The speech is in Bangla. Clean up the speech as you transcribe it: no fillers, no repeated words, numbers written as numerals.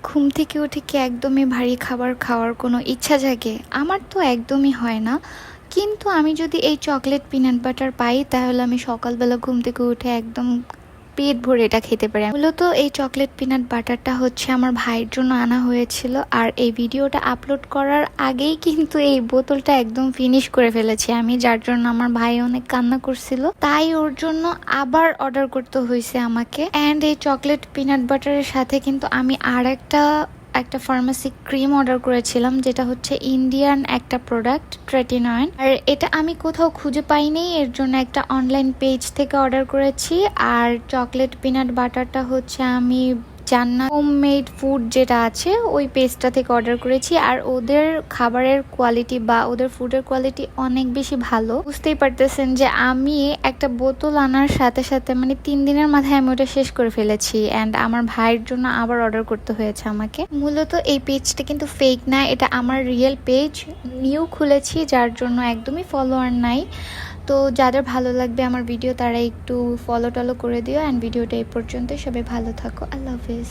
ঘুম থেকে উঠে কি একদমই ভারী খাবার খাওয়ার কোনো ইচ্ছা জাগে? আমার তো একদমই হয় না। কিন্তু আমি যদি এই চকলেট পিনাট বাটার পাই তাহলে আমি সকালবেলা ঘুম থেকে উঠে একদম পেট ভরে এটা খেতে পারি। মূলত এই চকলেট পিনাট বাটারটা হচ্ছে আমার ভাইয়ের জন্য আনা হয়েছিল, আর এই ভিডিওটা আপলোড করার আগেই কিন্তু এই বোতলটা একদম ফিনিশ করে ফেলেছি আমি, যার জন্য আমার ভাই অনেক কান্না করছিল, তাই ওর জন্য আবার অর্ডার করতে হয়েছে আমাকে। অ্যান্ড এই চকলেট পিনাট বাটারের সাথে কিন্তু আমি আর একটা ফার্মাসি ক্রিম অর্ডার করেছিলাম, যেটা হচ্ছে ইন্ডিয়ান একটা প্রোডাক্ট ট্রেটিনয়েন। আর এটা আমি কোথাও খুঁজে পাইনি, এর জন্য একটা অনলাইন পেজ থেকে অর্ডার করেছি। আর চকলেট পিনাট বাটারটা হচ্ছে আমি জান্নাত হোমমেড ফুড যেটা আছে ওই পেজটা থেকে অর্ডার করেছি। আর ওদের খাবারের কোয়ালিটি বা ওদের ফুডের কোয়ালিটি অনেক বেশি ভালো। বুঝতেই পারতেছেন যে আমি একটা বোতল আনার সাথে সাথে মানে 3 দিনের মাথায় আমি ওটা শেষ করে ফেলেছি। অ্যান্ড আমার ভাইয়ের জন্য আবার অর্ডার করতে হয়েছে আমাকে। মূলত এই পেজটা কিন্তু ফেক না, এটা আমার রিয়েল পেজ, নিউ খুলেছি, যার জন্য একদমই ফলোয়ার নাই। তো যাদের ভালো লাগবে আমার ভিডিও তারা একটু ফলো টলো করে দিও। অ্যান্ড ভিডিওটা এই পর্যন্ত, সবাই ভালো থাকো, আল্লাহ হাফেজ।